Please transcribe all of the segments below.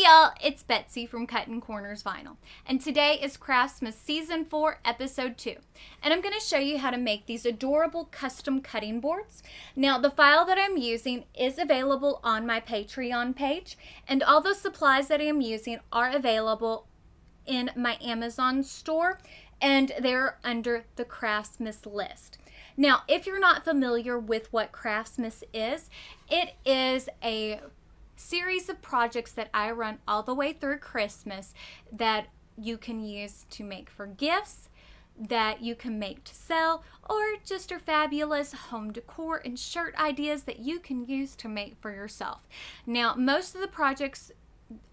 y'all, it's Betsy from Cuttin Corners Vinyl, and today is Craftmas Season 4, Episode 2, and I'm going to show you how to make these adorable custom cutting boards. Now, the file that I'm using is available on my Patreon page, and all the supplies that I'm using are available in my Amazon store, and they're under the Craftmas list. Now, if you're not familiar with what Craftmas is, it is a series of projects that I run all the way through Christmas that you can use to make for gifts, that you can make to sell, or just are fabulous home decor and shirt ideas that you can use to make for yourself. Now, most of the projects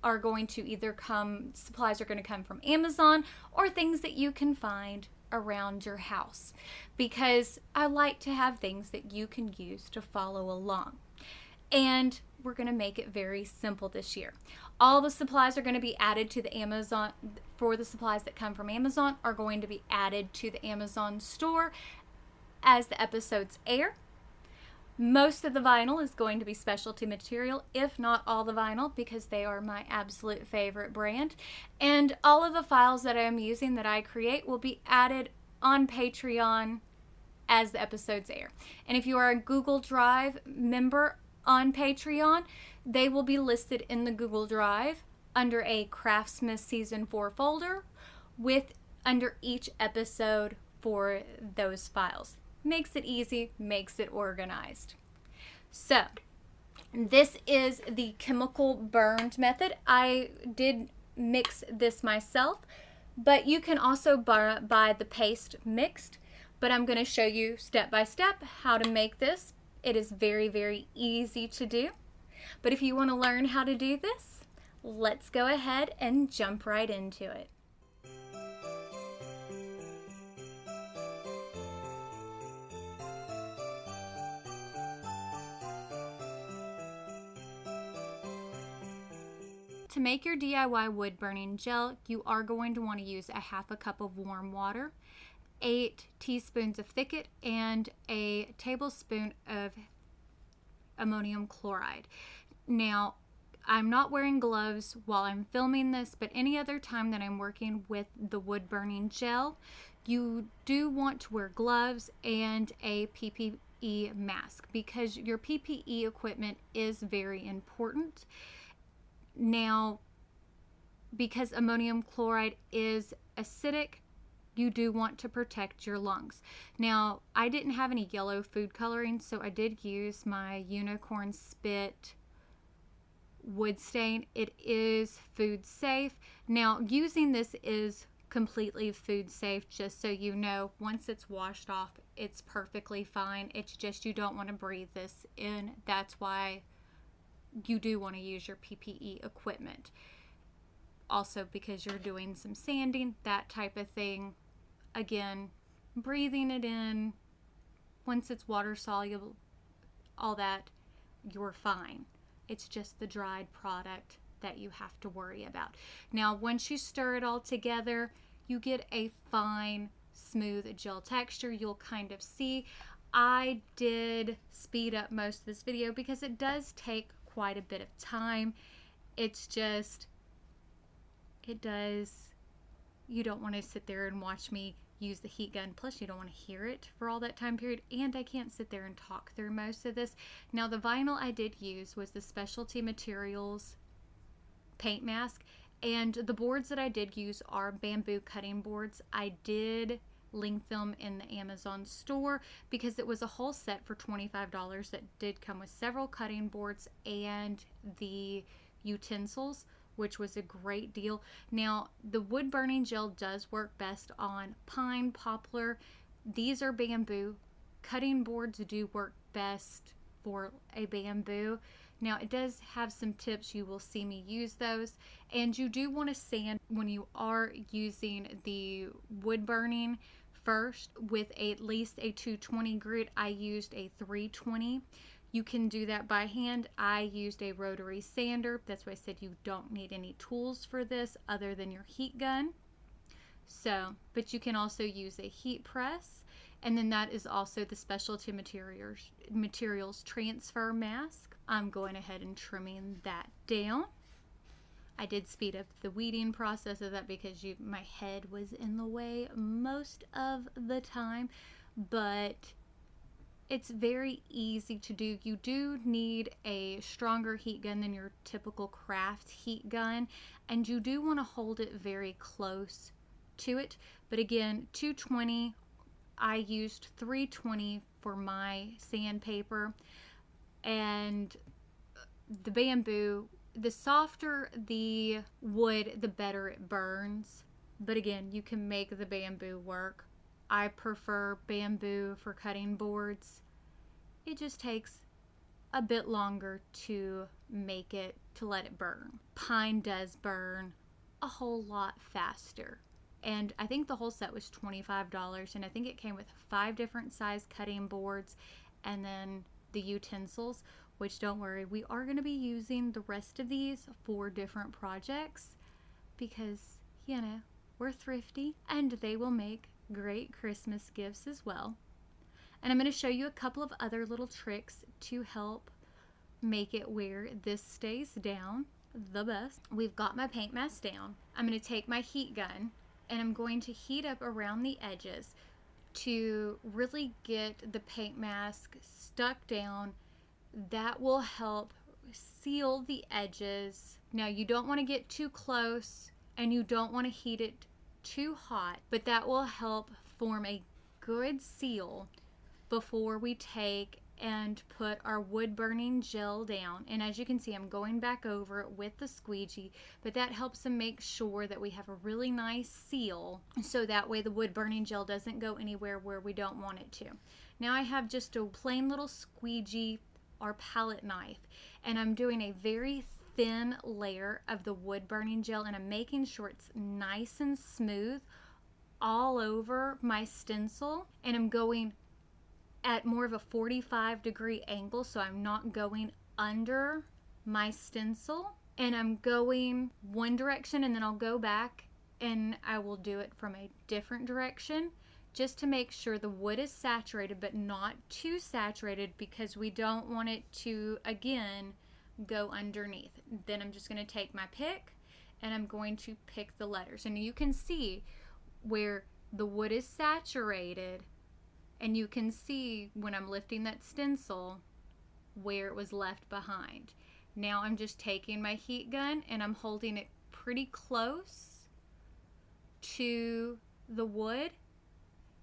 are going to either supplies are going to come from Amazon or things that you can find around your house, because I like to have things that you can use to follow along. And we're going to make it very simple this year. All the supplies are going to be added to the Amazon, for the supplies that come from Amazon are going to be added to the Amazon store as the episodes air. Most of the vinyl is going to be specialty material, if not all the vinyl, because they are my absolute favorite brand. And all of the files that I am using that I create will be added on Patreon as the episodes air. And if you are a Google Drive member on Patreon, they will be listed in the Google Drive under a Craftmas Season 4 folder with under each episode for those files. Makes it easy, makes it organized. So, this is the chemical burned method. I did mix this myself, but you can also buy the paste mixed. But I'm going to show you step by step how to make this. It is very, very easy to do. But if you want to learn how to do this, let's go ahead and jump right into it. To make your DIY wood burning gel, you are going to want to use a half a cup of warm water, 8 teaspoons of thicket, and a tablespoon of ammonium chloride. Now, I'm not wearing gloves while I'm filming this, but any other time that I'm working with the wood burning gel, you do want to wear gloves and a PPE mask, because your PPE equipment is very important. Now, because ammonium chloride is acidic, you do want to protect your lungs. Now, I didn't have any yellow food coloring, so I did use my Unicorn Spit wood stain. It is food safe. Now, using this is completely food safe, just so you know. Once it's washed off, it's perfectly fine. It's just you don't want to breathe this in. That's why you do want to use your PPE equipment. Also, because you're doing some sanding, that type of thing. Again, breathing it in, once it's water soluble, all that, you're fine. It's just the dried product that you have to worry about. Now, once you stir it all together, you get a fine, smooth gel texture. You'll kind of see. I did speed up most of this video because it does take quite a bit of time. It's just, you don't want to sit there and watch me use the heat gun, plus you don't want to hear it for all that time period, and I can't sit there and talk through most of this. Now, the vinyl I did use was the Specialty Materials paint mask, and the boards that I did use are bamboo cutting boards. I did link them in the Amazon store because it was a whole set for $25 that did come with several cutting boards and the utensils, which was a great deal. Now, the wood burning gel does work best on pine, poplar. These are bamboo. Cutting boards do work best for a bamboo. Now, it does have some tips. You will see me use those. And you do want to sand when you are using the wood burning first with at least a 220 grit. I used a 320. You can do that by hand. I used a rotary sander. That's why I said you don't need any tools for this other than your heat gun. So, but you can also use a heat press. And then that is also the Specialty Materials transfer mask. I'm going ahead and trimming that down. I did speed up the weeding process of that because my head was in the way most of the time, but it's very easy to do. You do need a stronger heat gun than your typical craft heat gun, and you do want to hold it very close to it. But again, 220, I used 320 for my sandpaper, and the bamboo, the softer the wood, the better it burns. But again, you can make the bamboo work. I prefer bamboo for cutting boards. It just takes a bit longer to let it burn. Pine does burn a whole lot faster. And I think the whole set was $25, and I think it came with 5 different size cutting boards and then the utensils, which don't worry, we are going to be using the rest of these for different projects because, you know, we're thrifty and they will make great Christmas gifts as well. And I'm going to show you a couple of other little tricks to help make it where this stays down the best. We've got my paint mask down. I'm going to take my heat gun and I'm going to heat up around the edges to really get the paint mask stuck down. That will help seal the edges. Now, you don't want to get too close and you don't want to heat it too hot, but that will help form a good seal before we take and put our wood burning gel down. And as you can see, I'm going back over it with the squeegee, but that helps to make sure that we have a really nice seal, so that way the wood burning gel doesn't go anywhere where we don't want it to. Now I have just a plain little squeegee or palette knife, and I'm doing a very thin layer of the wood burning gel, and I'm making sure it's nice and smooth all over my stencil, and I'm going at more of a 45-degree angle, so I'm not going under my stencil, and I'm going one direction and then I'll go back and I will do it from a different direction just to make sure the wood is saturated but not too saturated, because we don't want it to again go underneath. Then I'm just going to take my pick and I'm going to pick the letters, and you can see where the wood is saturated. And you can see when I'm lifting that stencil where it was left behind. Now I'm just taking my heat gun and I'm holding it pretty close to the wood.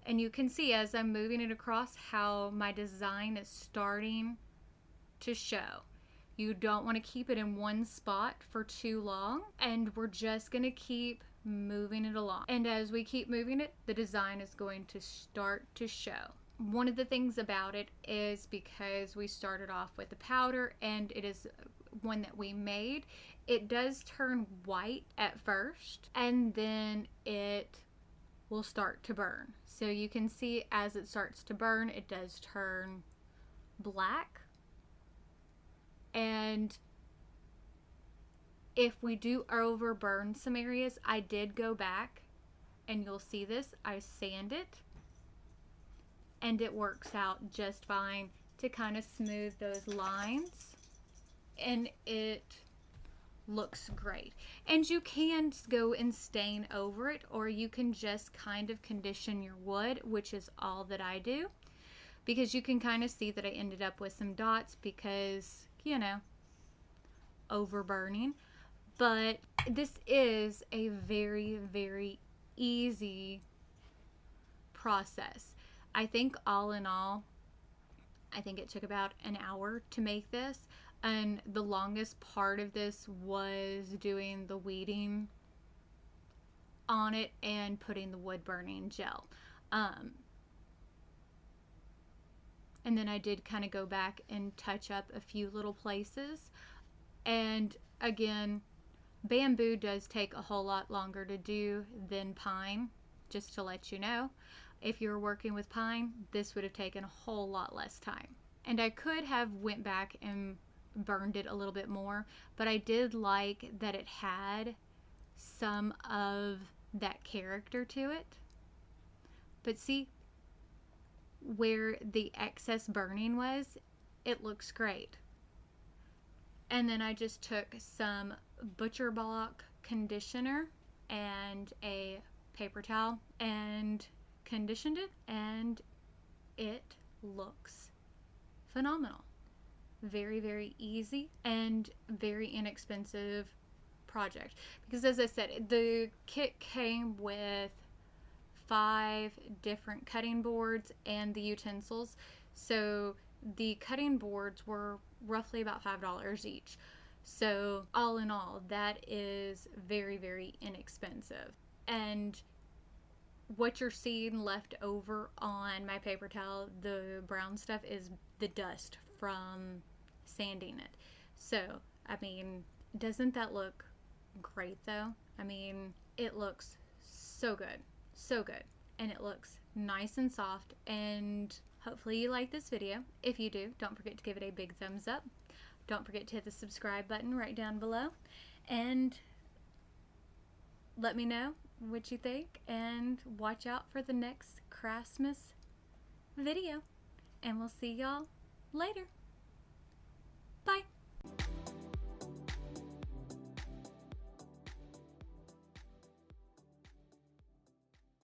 And you can see as I'm moving it across how my design is starting to show. You don't want to keep it in one spot for too long, and we're just going to keep moving it along. And as we keep moving it, the design is going to start to show. One of the things about it is because we started off with the powder and it is one that we made, it does turn white at first and then it will start to burn. So you can see as it starts to burn, it does turn black. And if we do overburn some areas, I did go back and you'll see this, I sand it and it works out just fine to kind of smooth those lines, and it looks great. And you can go and stain over it, or you can just kind of condition your wood, which is all that I do, because you can kind of see that I ended up with some dots because, you know, overburning. But this is a very, very easy process. I think all in all, I think it took about an hour to make this, and the longest part of this was doing the weeding on it and putting the wood burning gel. And then I did kind of go back and touch up a few little places. And again, bamboo does take a whole lot longer to do than pine, just to let you know. If you're working with pine, this would have taken a whole lot less time. And I could have went back and burned it a little bit more, but I did like that it had some of that character to it. But see where the excess burning was, it looks great. And then I just took some butcher block conditioner and a paper towel and conditioned it, and it looks phenomenal. Very, very easy and very inexpensive project, because as I said, the kit came with 5 different cutting boards and the utensils. So the cutting boards were roughly about $5 each. So all in all, that is very, very inexpensive. And what you're seeing left over on my paper towel, the brown stuff, is the dust from sanding it. So, I mean, doesn't that look great though? I mean, it looks so good. So good. And it looks nice and soft, and hopefully you like this video. If you do, don't forget to give it a big thumbs up. Don't forget to hit the subscribe button right down below, and let me know what you think, and watch out for the next Craftmas video, and we'll see y'all later.